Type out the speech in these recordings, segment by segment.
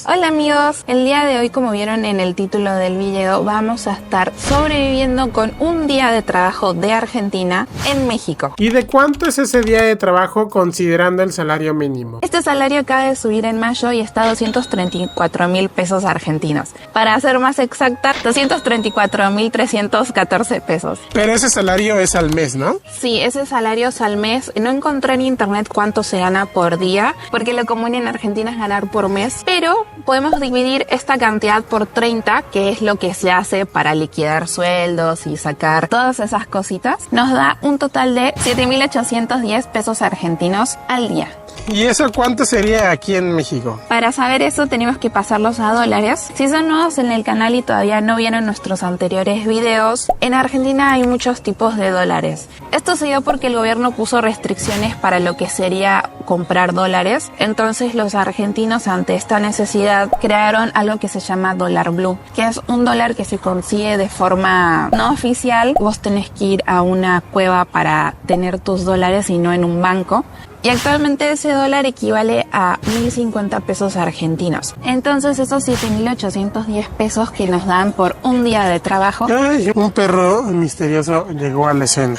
Hola amigos, el día de hoy, como vieron en el título del video, vamos a estar sobreviviendo con un día de trabajo de Argentina en México. ¿Y de cuánto es ese día de trabajo considerando el salario mínimo? Este salario acaba de subir en mayo y está a 234.000 pesos argentinos. Para ser más exacta, 234.314 pesos. Pero ese salario es al mes, ¿no? Sí, ese salario es al mes. No encontré en internet cuánto se gana por día, porque lo común en Argentina es ganar por mes, pero podemos dividir esta cantidad por 30, que es lo que se hace para liquidar sueldos y sacar todas esas cositas. Nos da un total de 7.810 pesos argentinos al día. ¿Y eso cuánto sería aquí en México? Para saber eso tenemos que pasarlos a dólares. Si son nuevos en el canal y todavía no vieron nuestros anteriores videos, en Argentina hay muchos tipos de dólares. Esto se dio porque el gobierno puso restricciones para lo que sería comprar dólares. Entonces los argentinos, ante esta necesidad, crearon algo que se llama dólar blue, que es un dólar que se consigue de forma no oficial. Vos tenés que ir a una cueva para tener tus dólares y no en un banco. Y actualmente ese dólar equivale a 1.050 pesos argentinos. Entonces esos 7.810 pesos que nos dan por un día de trabajo. Ay, un perro misterioso llegó a la escena.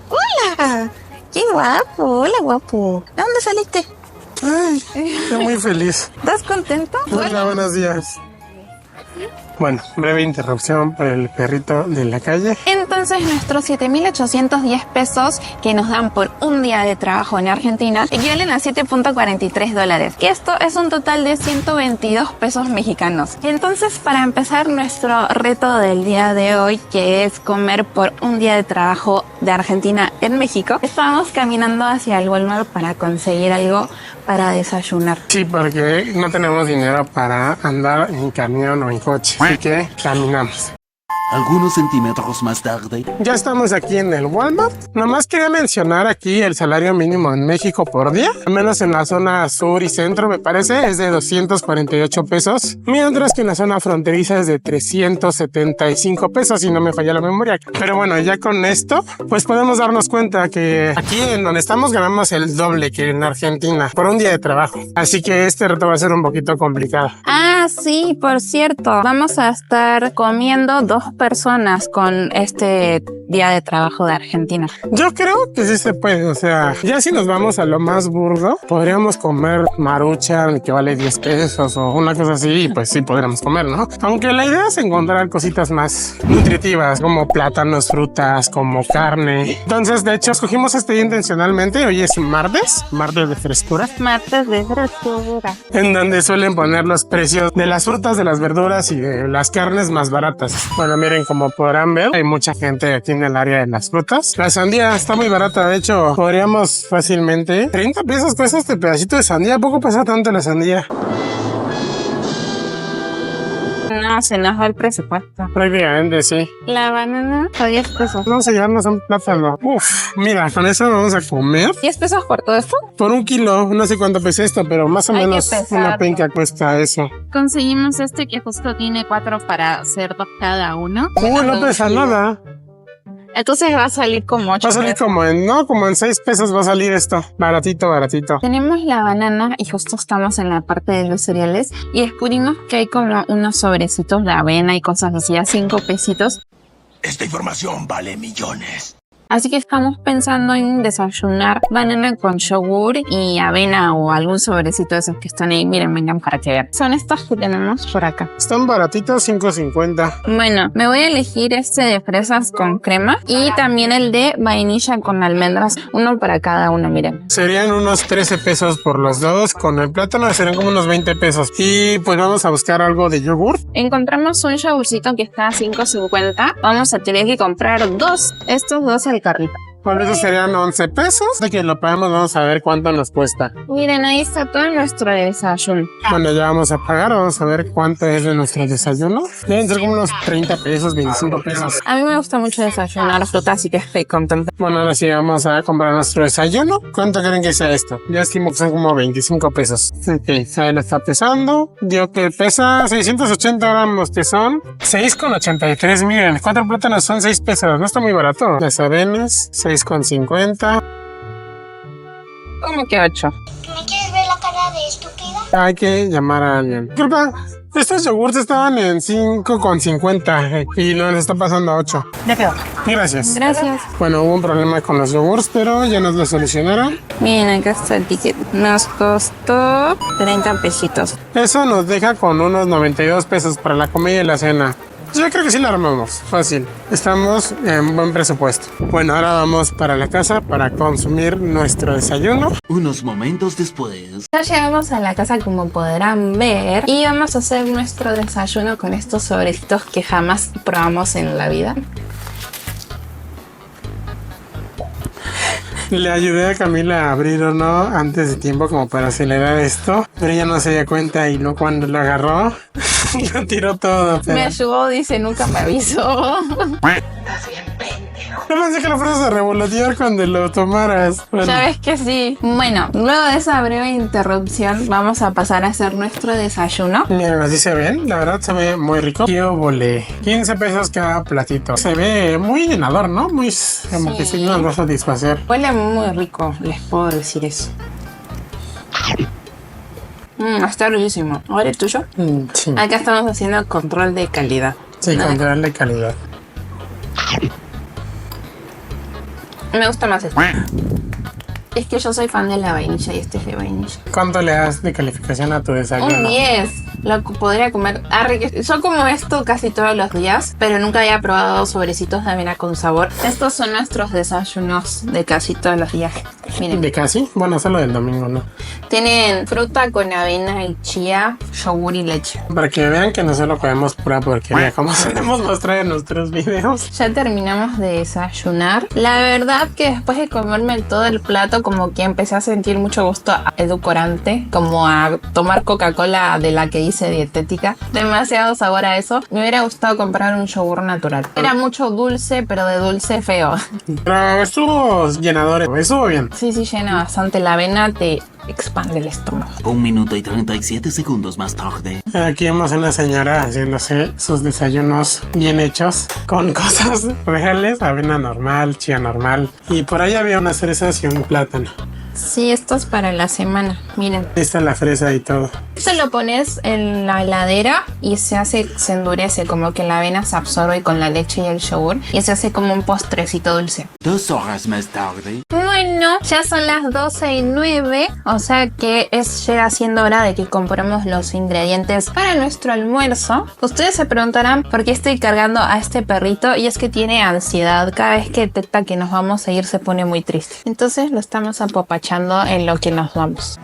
¡Hola! ¡Qué guapo! ¡Hola, guapo! ¿De dónde saliste? Ay, estoy muy feliz. ¿Estás contento? Hola, buenos días. Bueno, breve interrupción por el perrito de la calle. Entonces nuestros 7.810 pesos que nos dan por un día de trabajo en Argentina equivalen a 7.43 dólares, que esto es un total de 122 pesos mexicanos. Entonces, para empezar nuestro reto del día de hoy, que es comer por un día de trabajo de Argentina en México, estamos caminando hacia el Walmart para conseguir algo para desayunar. Sí, porque no tenemos dinero para andar en camión o en coche, así que caminamos. Algunos centímetros más tarde. Ya estamos aquí en el Walmart. Nomás quería mencionar aquí el salario mínimo en México por día. Al menos en la zona sur y centro, me parece, es de 248 pesos. Mientras que en la zona fronteriza es de 375 pesos, si no me falla la memoria. Pero bueno, ya con esto, pues podemos darnos cuenta que aquí en donde estamos ganamos el doble que en Argentina por un día de trabajo. Así que este reto va a ser un poquito complicado. Ah, sí, por cierto, vamos a estar comiendo 2 personas con este día de trabajo de Argentina. Yo creo que sí se puede, o sea, ya si nos vamos a lo más burdo, podríamos comer maruchan que vale 10 pesos o una cosa así, y pues sí podríamos comer, ¿no? Aunque la idea es encontrar cositas más nutritivas, como plátanos, frutas, como carne. Entonces, de hecho, escogimos este día intencionalmente. Hoy es martes de frescura. Martes de frescura. En donde suelen poner los precios de las frutas, de las verduras y de las carnes más baratas. Bueno, miren, como podrán ver, hay mucha gente aquí en el área de las frutas. La sandía está muy barata, de hecho, podríamos fácilmente... 30 pesos cuesta este pedacito de sandía. ¿A poco pesa tanto la sandía? No, se nos va el presupuesto. Prácticamente, sí. La banana a 10 pesos. Vamos a llevarnos un plátano. Uf, mira, con eso vamos a comer. 10 pesos por todo esto. Por 1 kilo, no sé cuánto pesa esto, pero más o Hay que menos pesarlo. una penca cuesta eso. Conseguimos este que justo tiene 4 para hacer 2 cada uno. No pesa nada. Entonces va a salir como 8 Va a salir como en 6 pesos va a salir esto. Baratito. Tenemos la banana y justo estamos en la parte de los cereales y descubrimos que hay como unos sobrecitos de avena y cosas así a 5 pesitos. Esta información vale millones. Así que estamos pensando en desayunar banana con yogur y avena o algún sobrecito de esos que están ahí. Miren, vengan para que vean. Son estos que tenemos por acá. Están baratitos, 5.50. Bueno, me voy a elegir este de fresas con crema y también el de vainilla con almendras. Uno para cada uno, miren. Serían unos 13 pesos por los dos. Con el plátano serían como unos 20 pesos. Y pues vamos a buscar algo de yogur. Encontramos un yogurcito que está a 5.50. Vamos a tener que comprar estos dos al carrito. Por eso serían 11 pesos. De que lo pagamos, vamos a ver cuánto nos cuesta. Miren, ahí está todo nuestro desayuno. Bueno, ya vamos a pagar. Vamos a ver cuánto es de nuestro desayuno. Deben ser como unos 30 pesos, 25 pesos. A mí me gusta mucho desayunar fruta, así que estoy contenta. Bueno, ahora sí vamos a comprar nuestro desayuno. ¿Cuánto creen que sea esto? Ya estimo que son como 25 pesos. Ok, ahí lo está pesando. Dio que pesa 680 gramos, que son 6,83. Miren, 4 plátanos son 6 pesos. No está muy barato. Las avenas, 6,50. ¿Cómo que 8? ¿Me quieres ver la cara de estúpida? Hay que llamar a alguien. Disculpa, estos yogurts estaban en 5,50 y nos está pasando a 8. Ya quedó. Gracias. Gracias. Bueno, hubo un problema con los yogurts, pero ya nos lo solucionaron. Miren, acá está el ticket. Nos costó 30 pesitos. Eso nos deja con unos 92 pesos para la comida y la cena. Yo creo que sí la armamos, fácil. Estamos en buen presupuesto. Bueno, ahora vamos para la casa para consumir nuestro desayuno. Unos momentos después. Ya llegamos a la casa, como podrán ver, y vamos a hacer nuestro desayuno con estos sobrecitos que jamás probamos en la vida. Le ayudé a Camila a abrir uno antes de tiempo como para acelerar esto, pero ella no se dio cuenta y no cuando lo agarró, lo tiró todo. Pero... Me ayudó, dice, nunca me avisó. No pensé que lo fueras a revolotear cuando lo tomaras. Bueno. Ya ves que sí. Bueno, luego de esa breve interrupción, vamos a pasar a hacer nuestro desayuno. Miren, así se ven. La verdad se ve muy rico. Yo volé 15 pesos cada platito. Se ve muy llenador, ¿no? Muy como que sí nos va a satisfacer. Huele muy rico, les puedo decir eso. Está riquísimo. ¿Ahora el tuyo? Sí, Acá estamos haciendo control de calidad. sí, control de calidad. Me gusta más este. Es que yo soy fan de la vainilla y este es de vainilla. ¿Cuánto le das de calificación a tu desayuno? Un 10. Lo podría comer. Yo como esto casi todos los días, pero nunca había probado sobrecitos de avena con sabor. Estos son nuestros desayunos de casi todos los días. Miren. ¿De casi? Bueno, solo del domingo, ¿no? Tienen fruta con avena y chía, yogur y leche. Para que vean que no solo comemos pura porquería, como solemos mostrar en nuestros videos. Ya terminamos de desayunar. La verdad que después de comerme todo el plato, como que empecé a sentir mucho gusto a edulcorante, como a tomar Coca-Cola de la que hice dietética. Demasiado sabor a eso. Me hubiera gustado comprar un yogur natural. Era mucho dulce, pero de dulce feo. Pero estuvo llenador, estuvo bien. Sí, llena bastante. La avena te expande el estómago. 1 minuto y 37 segundos más tarde. Aquí vemos a una señora haciéndose sus desayunos bien hechos con cosas reales, avena normal, chía normal. Y por ahí había unas fresas y un plátano. Sí, esto es para la semana. Miren. Ahí está la fresa y todo. Esto lo pones en la heladera y se endurece, como que la avena se absorbe con la leche y el yogur y se hace como un postrecito dulce. 2 horas más tarde. Bueno, ya son las 12:09, o sea que llega siendo hora de que compremos los ingredientes para nuestro almuerzo. Ustedes se preguntarán por qué estoy cargando a este perrito, y es que tiene ansiedad. Cada vez que detecta que nos vamos a ir se pone muy triste. Entonces lo estamos apapachando en lo que nos vamos.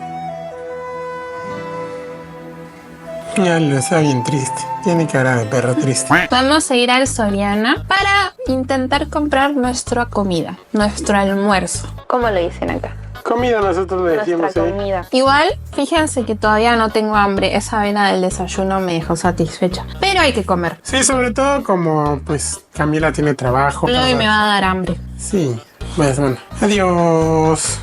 Ya lo está bien triste. Tiene cara de perro triste. Vamos a ir al Soriana para intentar comprar nuestra comida, nuestro almuerzo. ¿Cómo lo dicen acá? Comida nosotros le decimos. Nuestra comida. Igual, fíjense que todavía no tengo hambre. Esa avena del desayuno me dejó satisfecha. Pero hay que comer. Sí, sobre todo como pues Camila tiene trabajo. Luego me va a dar hambre. Sí, pues bueno. Adiós.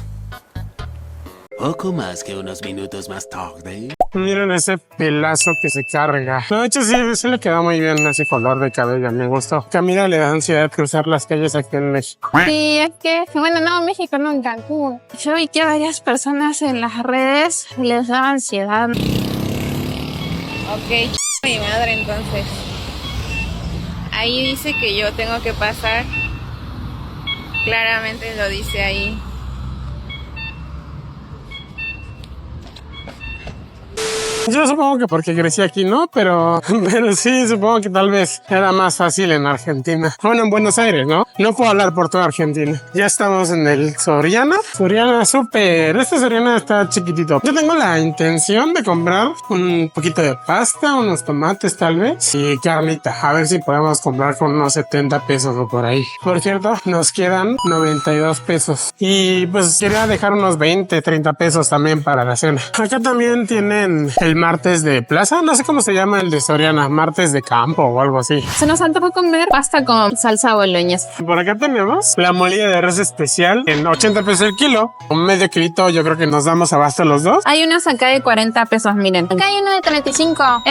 Poco más que unos minutos más tarde. Miren ese pelazo que se carga. No, de hecho sí le queda muy bien ese color de cabello, me gustó. Camila le da ansiedad cruzar las calles aquí en México. Sí, es que, bueno, no, México no, en Cancún. Yo vi que a varias personas en las redes les daba ansiedad. Ok, mi madre, entonces. Ahí dice que yo tengo que pasar. Claramente lo dice ahí. Yo supongo que porque crecí aquí, ¿no? Pero sí, supongo que tal vez era más fácil en Argentina. Bueno, en Buenos Aires, ¿no? No puedo hablar por toda Argentina. Ya estamos en el Soriana. Soriana súper. Este Soriana está chiquitito. Yo tengo la intención de comprar un poquito de pasta, unos tomates tal vez, y carnita. A ver si podemos comprar con unos 70 pesos o por ahí. Por cierto, nos quedan 92 pesos. Y pues quería dejar unos 20, 30 pesos también para la cena. Acá también tienen el martes de plaza, no sé cómo se llama el de Soriana, martes de campo o algo así. Se nos antojó comer pasta con salsa boloñesa. Por acá tenemos la molida de res especial en 80 pesos el kilo. Un medio kilito, yo creo que nos damos abasto los dos. Hay unas acá de 40 pesos, miren. Acá hay uno de 35.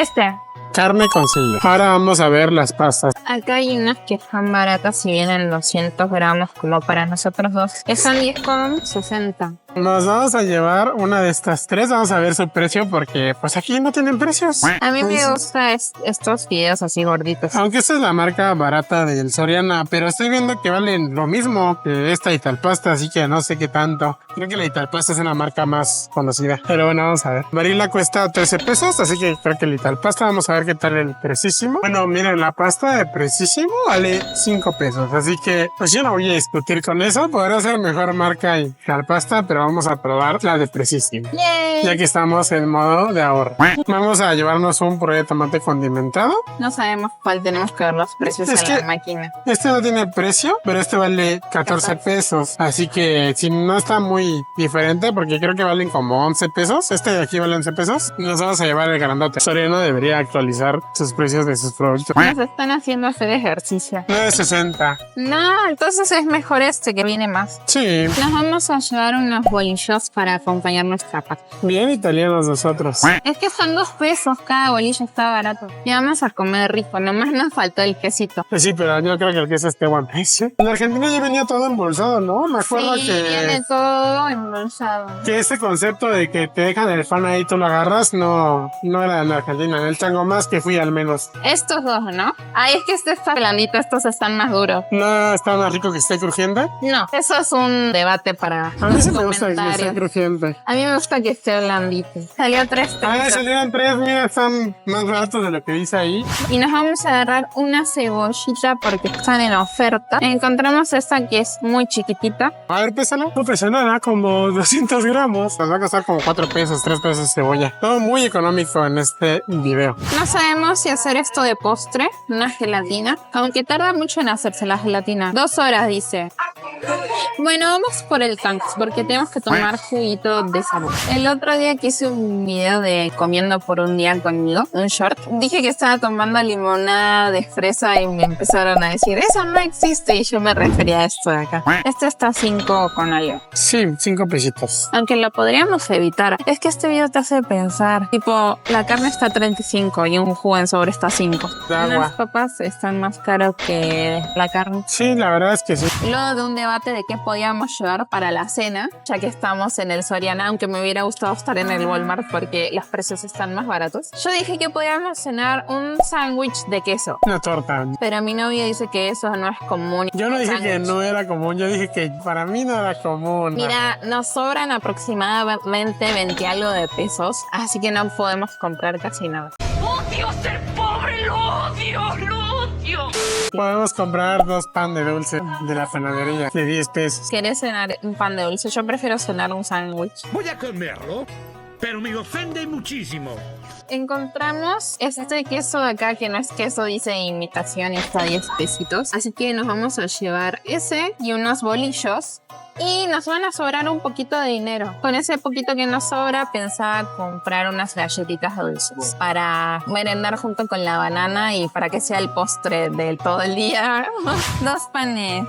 Carne con cilantro. Ahora vamos a ver las pastas. Acá hay unas que están baratas y vienen 200 gramos como para nosotros dos. Están 10,60. Nos vamos a llevar una de estas tres. Vamos a ver su precio porque pues aquí no tienen precios. A mí me gustan estos fideos así gorditos. Aunque esta es la marca barata del Soriana, pero estoy viendo que valen lo mismo que esta Italpasta, así que no sé qué tanto. Creo que la Italpasta es una marca más conocida. Pero bueno, vamos a ver. Barilla cuesta 13 pesos, así que creo que la Italpasta, vamos a ver qué tal el Precisimo. Bueno, miren, la pasta de Precisimo vale 5 pesos, así que pues yo no voy a discutir con eso. Podrá ser mejor marca Italpasta, pero vamos a probar la de Precisimo. ¡Yay! Ya que estamos en modo de ahorro. Vamos a llevarnos un puré de tomate condimentado. No sabemos cuál, tenemos que ver los precios Es en la que- máquina. Este no tiene precio, pero este vale 14 pesos. Así que si no está muy diferente, porque creo que valen como 11 pesos. Este de aquí vale 11 pesos. Nos vamos a llevar el grandote. Soriana debería actualizar sus precios de sus productos. Nos están haciendo hacer ejercicio. 9.60. No, entonces es mejor este que viene más. Sí, Nos vamos a llevar unos bolillos para acompañar nuestra pasta. bien italianos nosotros. Es que son 2 pesos, cada bolillo está barato. Y vamos a comer rico, nomás nos faltó el quesito. Pues sí, pero yo creo que el queso esté buen precio. En Argentina ya venía todo embolsado, ¿no? Me acuerdo Sí, viene todo embolsado. que este concepto de que te dejan el pan ahí, tú lo agarras, no era en Argentina. En el Chango Más que fui al menos. Estos dos, ¿no? Ay, es que este está blandito, estos están más duros. No está más rico que esté crujiente. No, eso es un debate para A mí sí me gusta que esté comentarios. crujiente. A mí me gusta que esté blandito. Salió 3 Ah, pesos. salieron tres, mira, están más baratos de lo que dice ahí. Y nos vamos a agarrar una cebollita porque están en oferta. Encontramos esta que es muy chiquitita. A ver, pésala. No pesa nada, como 200 gramos. Nos va a costar como 4 pesos, 3 pesos cebolla. Todo muy económico en este video. No sabemos si hacer esto de postre, una gelatina, aunque tarda mucho en hacerse la gelatina. 2 horas, dice. Bueno, vamos por el tank porque tenemos que tomar juguito de sabor. El otro día que hice un video de comiendo por un día conmigo, un short, dije que estaba tomando limonada de fresa y me empezaron a decir, eso no existe, y yo me refería a esto de acá. Este está 5 con algo. Sí, 5 pesitos. Aunque lo podríamos evitar. Es que este video te hace pensar. Tipo, la carne está 35 y un jugo en sobre está 5. De agua. Las papas están más caros que la carne. Sí, la verdad es que sí. Luego de un debate de qué podíamos llevar para la cena, ya que estamos en el Soriana, aunque me hubiera gustado estar en el Walmart porque los precios están más baratos, yo dije que podíamos cenar un sándwich de queso. Una torta. Pero mi novio dice que eso no es común. Yo no dije que Sándwich. no era común, yo dije que para mí no era común. Mira, nos sobran aproximadamente 20 algo de pesos, así que no podemos comprar casi nada. Podemos comprar 2 pan de dulce de la panadería de 10 pesos. ¿Querés cenar un pan de dulce? Yo prefiero cenar un sándwich. Voy a comerlo, pero me ofende muchísimo. Encontramos este queso de acá, que no es queso, dice imitación, y está a 10 pesitos. Así que nos vamos a llevar ese y unos bolillos. Y nos van a sobrar un poquito de dinero. Con ese poquito que nos sobra, pensaba comprar unas galletitas dulces para merendar junto con la banana y para que sea el postre del todo el día. 2 panes.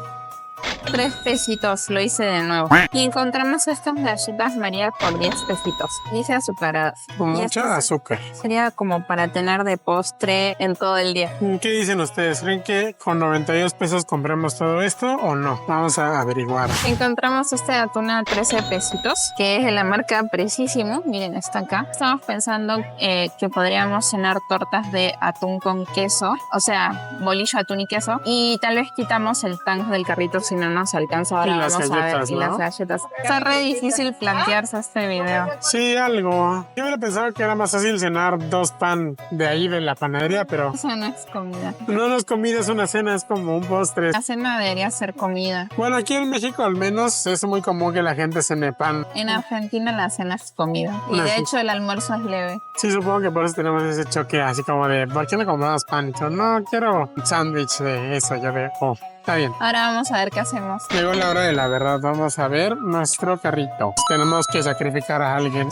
3 pesitos, lo hice de nuevo. Y encontramos estas galletas María por 10 pesitos. Dice azucaradas. Con Y mucho estas azúcar. sería como para tener de postre en todo el día. ¿Qué dicen ustedes? ¿Creen que con 92 pesos compramos todo esto o no? Vamos a averiguar. Encontramos este atún a 13 pesitos, que es de la marca Precisimo. Miren, está acá. Estamos pensando que podríamos cenar tortas de atún con queso, o sea, bolillo, atún y queso. Y tal vez quitamos el tank del carrito si no nos alcanza. Ahora Y las vamos a ver. galletas, Y ¿no? las galletas. Está re difícil plantearse este video. Sí, algo. Yo hubiera pensado que era más fácil cenar 2 pan de ahí de la panadería, pero Eso no es comida. no es comida, es una cena, es como un postre. La cena debería ser comida. Bueno, aquí en México al menos es muy común que la gente cene pan. En Argentina la cena es comida. Y de hecho el almuerzo es leve. Sí, supongo que por eso tenemos ese choque así como de, ¿por qué no compramos pan? Y yo, no, quiero un sándwich de eso. Yo de, oh, está bien. Ahora vamos a ver qué hacemos. Llegó la hora de la verdad, vamos a ver nuestro carrito. Tenemos que sacrificar a alguien.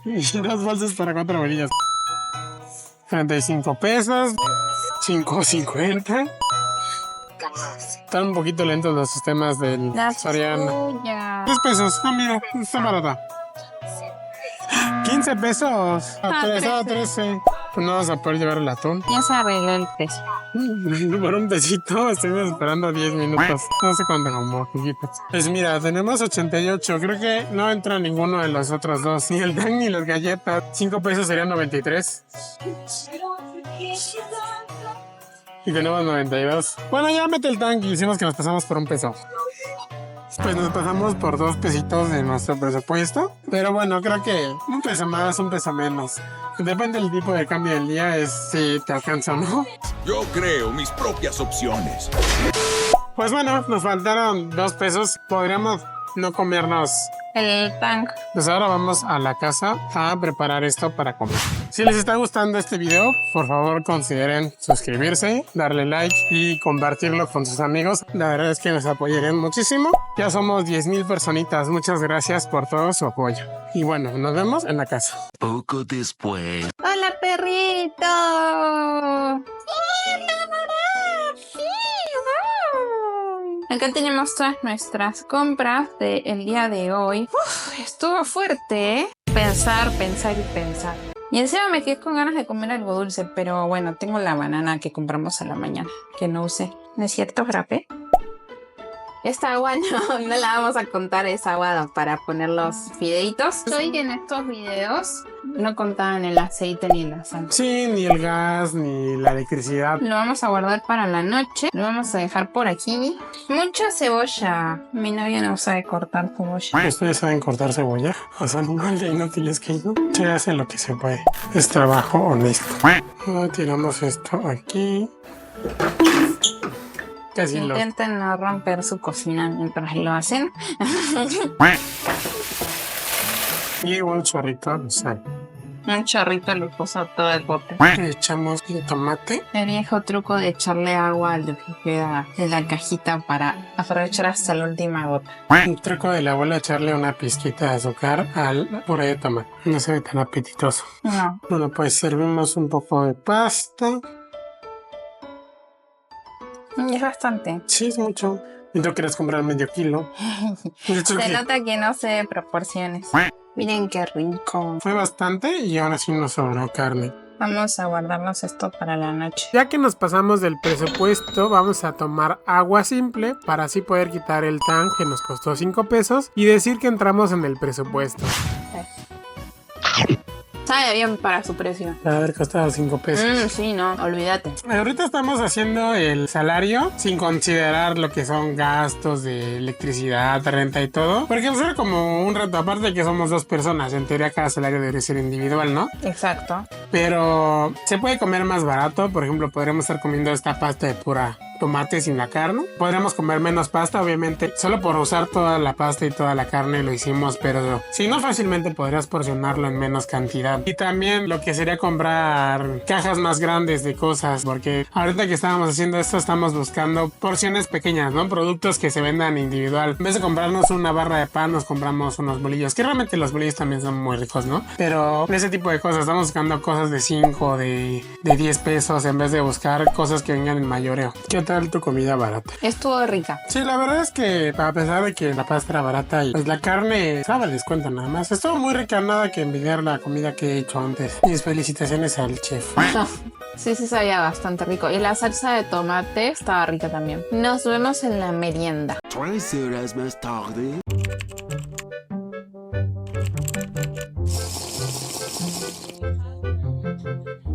Y 2 bolsas para 4 bolillas. 35 pesos. 5.50. Están un poquito lentos los sistemas del La Soriana. suya. 10 pesos. Ah, mira, está barata. 15 pesos. Ah, 13. Pues no vamos a poder llevar el atún. Ya se arregló el precio. Por un besito, estuvimos esperando 10 minutos. No sé cuánto, como poquito. Pues mira, tenemos 88. Creo que no entra ninguno de los otros dos. Ni el tan ni las galletas. 5 pesos serían 93. Y tenemos 92. Bueno, ya mete el tanque y hicimos que nos pasamos por 1 peso. Pues nos pasamos por 2 pesitos de nuestro presupuesto. Pero bueno, creo que 1 peso más, 1 peso menos. Depende del tipo de cambio del día, es si te alcanza o no. Yo creo mis propias opciones. Pues bueno, nos faltaron 2 pesos. Podríamos no comernos. El tank. Pues ahora vamos a la casa a preparar esto para comer. Si les está gustando este video, por favor consideren suscribirse, darle like y compartirlo con sus amigos. La verdad es que nos apoyarían muchísimo. Ya somos 10,000 personitas. Muchas gracias por todo su apoyo. Y bueno, nos vemos en la casa. Poco después. ¡Hola, perrito! Acá tenemos todas nuestras compras del día de hoy. Uf, estuvo fuerte, ¿eh? Pensar y pensar. Y encima me quedé con ganas de comer algo dulce, pero bueno, tengo la banana que compramos a la mañana, que no usé. ¿No es cierto, Frappe? Esta agua no la vamos a contar, es agua para poner los fideitos. Hoy en estos videos no contaban el aceite ni la sal. Sí, ni el gas, ni la electricidad. Lo vamos a guardar para la noche. Lo vamos a dejar por aquí. Mucha cebolla. Mi novia no sabe cortar cebolla. ¿Ustedes saben cortar cebolla? O sea, igual de inútiles que yo. Se hace lo que se puede. Es trabajo honesto. Tiramos esto aquí. Casi lo... Intenten no romper su cocina mientras lo hacen. Y un chorrito de sal. Un chorrito le puso todo el bote. Le echamos el tomate. El viejo truco de echarle agua a lo que queda de la cajita para aprovechar hasta la última gota. Un truco de la abuela, echarle una pizquita de azúcar al puré de tomate. No se ve tan apetitoso. No. Bueno, pues servimos un poco de pasta. Es bastante. Sí, es mucho. Y tú quieres comprar medio kilo. De hecho, Se nota que no sé de proporciones. Miren qué rico. fue bastante y ahora sí nos sobró carne. Vamos a guardarnos esto para la noche. Ya que nos pasamos del presupuesto, vamos a tomar agua simple para así poder quitar el tan que nos costó 5 pesos y decir que entramos en el presupuesto. Sabe bien para su precio. Va a haber costado 5 pesos. Sí, no, olvídate. Ahorita estamos haciendo el salario sin considerar lo que son gastos de electricidad, renta y todo. Porque va a ser como un reto, aparte de que somos 2 personas. En teoría cada salario debe ser individual, ¿no? Exacto. Pero se puede comer más barato. Por ejemplo, podríamos estar comiendo esta pasta de pura tomate sin la carne. Podríamos comer menos pasta, obviamente. Solo por usar toda la pasta y toda la carne lo hicimos, pero si no, fácilmente podrías porcionarlo en menos cantidad. Y también lo que sería comprar cajas más grandes de cosas, porque ahorita que estábamos haciendo esto estamos buscando porciones pequeñas, ¿no? Productos que se vendan individual. En vez de comprarnos una barra de pan, nos compramos unos bolillos, que realmente los bolillos también son muy ricos, ¿no? Pero ese tipo de cosas, estamos buscando cosas de 5, de 10 pesos, en vez de buscar cosas que vengan en mayoreo. ¿Qué tal tu comida barata? Estuvo rica. Sí, la verdad es que a pesar de que la pasta era barata y pues la carne estaba al descuento nada más. Estuvo muy rica, nada que envidiar la comida que he hecho antes. Mis felicitaciones al chef. Sí, sabía bastante rico. Y la salsa de tomate estaba rica también. Nos vemos en la merienda. 3 horas más tarde.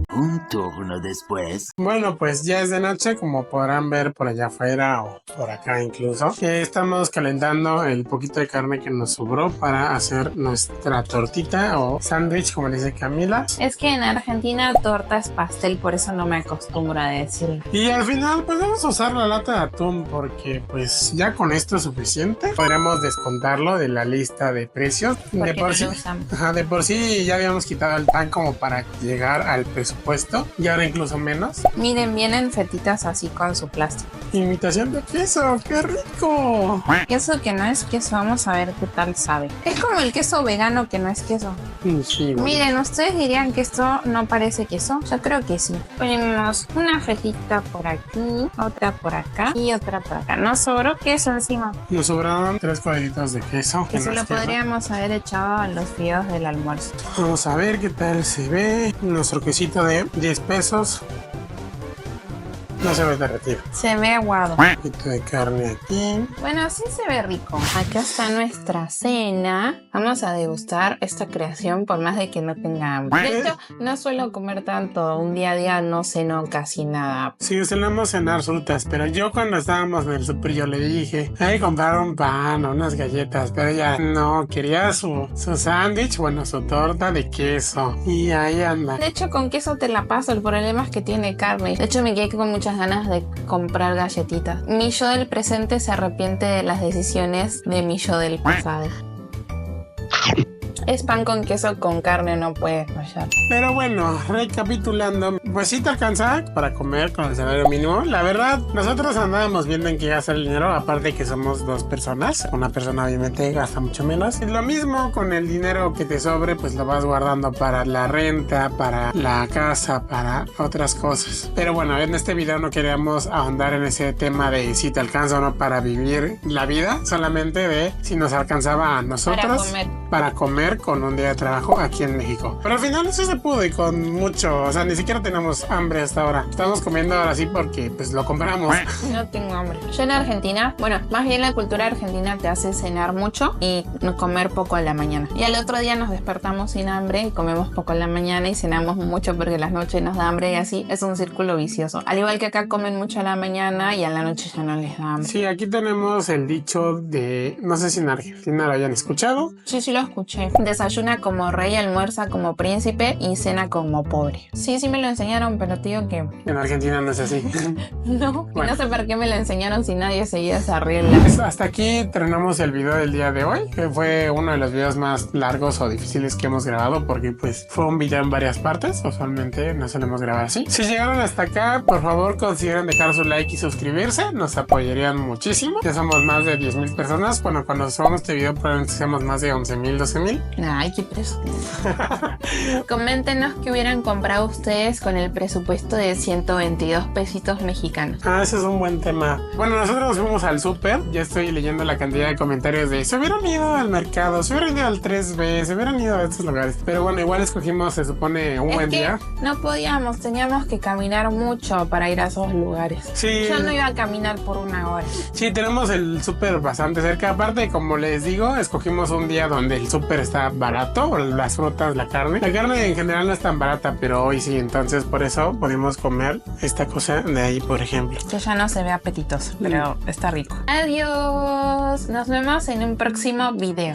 Un turno después. Bueno, pues ya es de noche, como podrán ver por allá afuera o por acá incluso. Estamos calentando el poquito de carne que nos sobró para hacer nuestra tortita o sándwich, como dice Camila. Es que en Argentina torta es pastel, por eso no me acostumbro a decirlo. Y al final pues vamos a usar la lata de atún porque pues ya con esto es suficiente. Podremos descontarlo de la lista de precios. Porque De por, no sí, lo usamos. de por sí ya habíamos quitado el tan como para llegar al presupuesto y ahora incluso menos. Miren, vienen fetitas así con su plástico. Imitación de queso, qué rico. Queso que no es queso, vamos a ver qué tal sabe. Es como el queso vegano que no es queso. Sí, bueno. Miren, ¿ustedes dirían que esto no parece queso? Yo creo que sí. Ponemos una fetita por aquí, otra por acá y otra por acá. Nos sobró queso encima. Nos sobraron 3 cuadritos de queso. Que se no lo es queso. podríamos haber echado a los fideos del almuerzo. Vamos a ver qué tal se ve nuestro quesito de de 10 pesos. No se ve derretido. Se ve aguado. Un poquito de carne aquí. Bueno, sí se ve rico. Acá está nuestra cena. Vamos a degustar esta creación por más de que no tenga hambre. De hecho, no suelo comer tanto. Un día a día no ceno casi nada. Sí, solemos cenar frutas, pero yo cuando estábamos en el super yo le dije, hay que comprar un pan o unas galletas, pero ella no, quería su sándwich, bueno, su torta de queso. Y ahí anda. De hecho, con queso te la paso. El problema es que tiene carne. De hecho, me quedé con muchas ganas de comprar galletitas. Mi yo del presente se arrepiente de las decisiones de mi yo del pasado. Es pan con queso con carne, no puedes fallar. Pero bueno, recapitulando, pues sí te alcanza para comer con el salario mínimo. La verdad, nosotros andábamos viendo en qué gastar el dinero, aparte que somos 2 personas. Una persona obviamente gasta mucho menos. Es lo mismo con el dinero que te sobre, pues lo vas guardando para la renta, para la casa, para otras cosas. Pero bueno, en este video no queríamos ahondar en ese tema de si te alcanza o no para vivir la vida, solamente de si nos alcanzaba a nosotros para comer con un día de trabajo aquí en México. Pero al final sí se pudo y con mucho, o sea, ni siquiera tenemos hambre hasta ahora. Estamos comiendo ahora sí porque pues lo compramos. No tengo hambre. Yo en Argentina, bueno, más bien la cultura argentina te hace cenar mucho y comer poco a la mañana. Y al otro día nos despertamos sin hambre y comemos poco a la mañana y cenamos mucho porque las noches nos da hambre y así es un círculo vicioso. Al igual que acá comen mucho a la mañana y a la noche ya no les da hambre. Sí, aquí tenemos el dicho de, no sé si en Argentina lo hayan escuchado. Sí, sí lo escuché. Desayuna como rey, almuerza como príncipe y cena como pobre. Sí, sí me lo enseñaron, pero te digo que... En Argentina no es así. No, Bueno. no sé por qué me lo enseñaron si nadie seguía esa regla. Pues hasta aquí terminamos el video del día de hoy, que fue uno de los videos más largos o difíciles que hemos grabado porque pues fue un video en varias partes. Usualmente no solemos grabar así. Si llegaron hasta acá, por favor consideren dejar su like y suscribirse. Nos apoyarían muchísimo. Ya somos más de 10,000 personas. Bueno, cuando subamos este video probablemente seamos más de 11,000, 12,000. Ay, qué preso. Coméntenos qué hubieran comprado ustedes con el presupuesto de 122 pesitos mexicanos. Ah, ese es un buen tema. Bueno, nosotros nos fuimos al súper. Ya estoy leyendo la cantidad de comentarios de se hubieran ido al mercado, se hubieran ido al 3B, se hubieran ido a estos lugares. Pero bueno, igual escogimos, se supone, un buen día. No podíamos, teníamos que caminar mucho para ir a esos lugares. Sí. Yo no iba a caminar por 1 hora. Sí, tenemos el súper bastante cerca. Aparte, como les digo, escogimos un día donde el súper está barato, las frutas, la carne. La carne en general no es tan barata, pero hoy sí, entonces por eso podemos comer esta cosa de ahí, por ejemplo. Que ya no se ve apetitoso, pero está rico. Adiós, nos vemos en un próximo video.